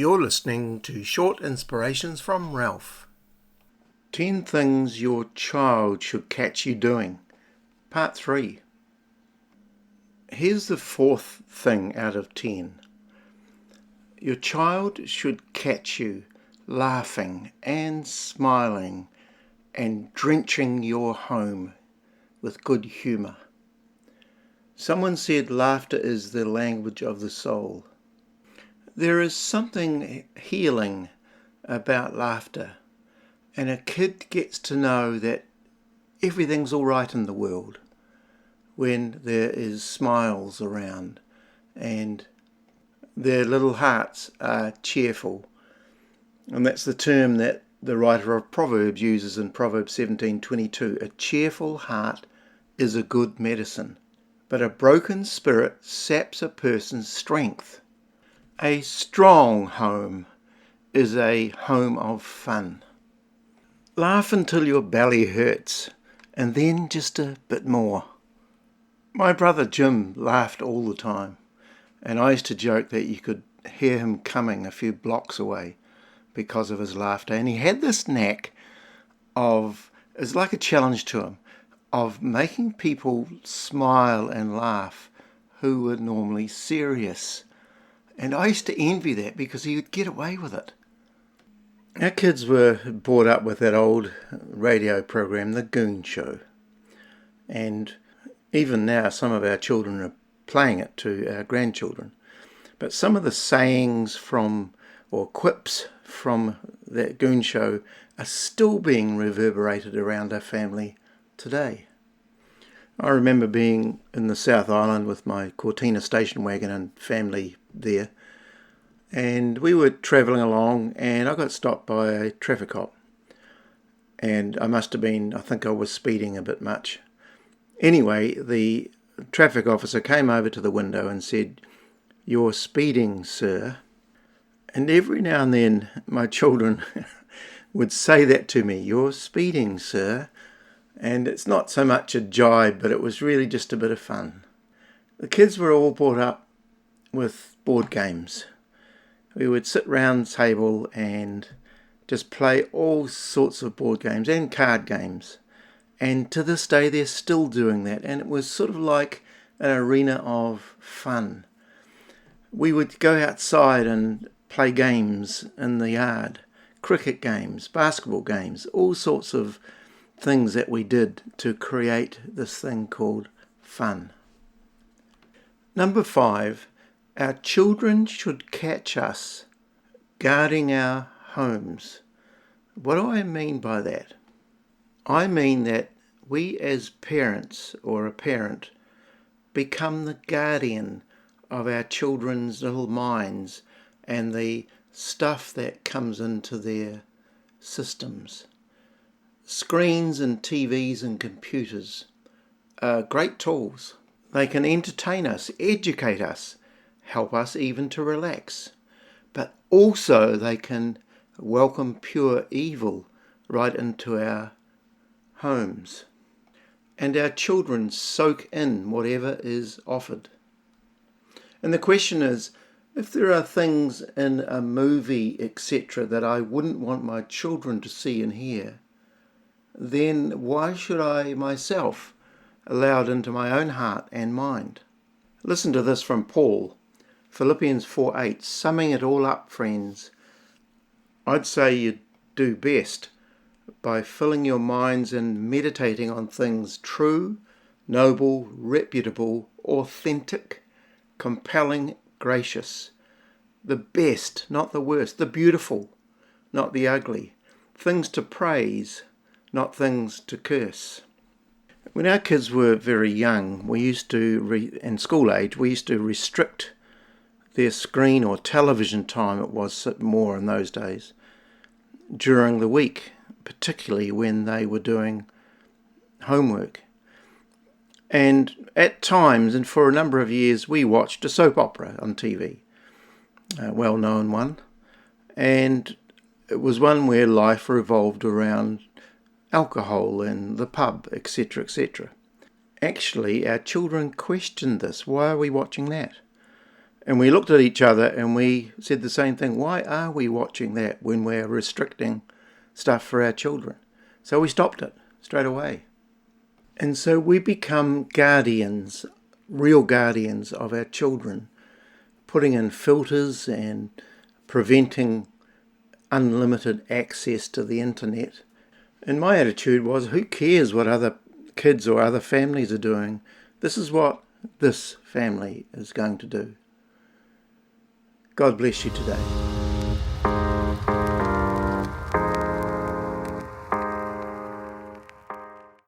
You're listening to Short Inspirations from Ralph. 10 Things Your Child Should Catch You Doing, Part 3. Here's the fourth thing out of 10. Your child should catch you laughing and smiling and drenching your home with good humour. Someone said laughter is the language of the soul. There is something healing about laughter, and a kid gets to know that everything's all right in the world when there is smiles around and their little hearts are cheerful. And that's the term that the writer of Proverbs uses in Proverbs 17:22. A cheerful heart is a good medicine, but a broken spirit saps a person's strength. A strong home is a home of fun. Laugh until your belly hurts, and then just a bit more. My brother Jim laughed all the time, and I used to joke that you could hear him coming a few blocks away because of his laughter. And he had this knack of, it's like a challenge to him, of making people smile and laugh who were normally serious. And I used to envy that because he would get away with it. Our kids were brought up with that old radio program, The Goon Show. And even now, some of our children are playing it to our grandchildren. But some of the sayings or quips from that Goon Show are still being reverberated around our family today. I remember being in the South Island with my Cortina station wagon and family there, and we were travelling along, and I got stopped by a traffic cop, and I think I was speeding a bit much. Anyway, the traffic officer came over to the window and said, "You're speeding, sir." And every now and then my children would say that to me, "You're speeding, sir." And it's not so much a jibe, but it was really just a bit of fun. The kids were all brought up with board games. We would sit round the table and just play all sorts of board games and card games. And to this day they're still doing that, and it was sort of like an arena of fun. We would go outside and play games in the yard, cricket games, basketball games, all sorts of things that we did to create this thing called fun. Number 5, our children should catch us guarding our homes. What do I mean by that? I mean that we as parents or a parent become the guardian of our children's little minds and the stuff that comes into their systems. Screens and TVs and computers are great tools. They can entertain us, educate us, help us even to relax. But also they can welcome pure evil right into our homes. And our children soak in whatever is offered. And the question is, if there are things in a movie, etc., that I wouldn't want my children to see and hear, then why should I myself allow it into my own heart and mind? Listen to this from Paul, Philippians 4:8, summing it all up, friends. I'd say you do best by filling your minds and meditating on things true, noble, reputable, authentic, compelling, gracious. The best, not the worst. The beautiful, not the ugly. Things to praise, not things to curse. When our kids were very young, we used to, in school age, we used to restrict their screen or television time, it was more in those days, during the week, particularly when they were doing homework. And at times, and for a number of years, we watched a soap opera on TV, a well-known one, and it was one where life revolved around alcohol and the pub, etc., etc. Actually, our children questioned this. Why are we watching that? And we looked at each other and we said the same thing. Why are we watching that when we're restricting stuff for our children? So we stopped it straight away. And so we become guardians, real guardians of our children, putting in filters and preventing unlimited access to the internet. And my attitude was, who cares what other kids or other families are doing? This is what this family is going to do. God bless you today.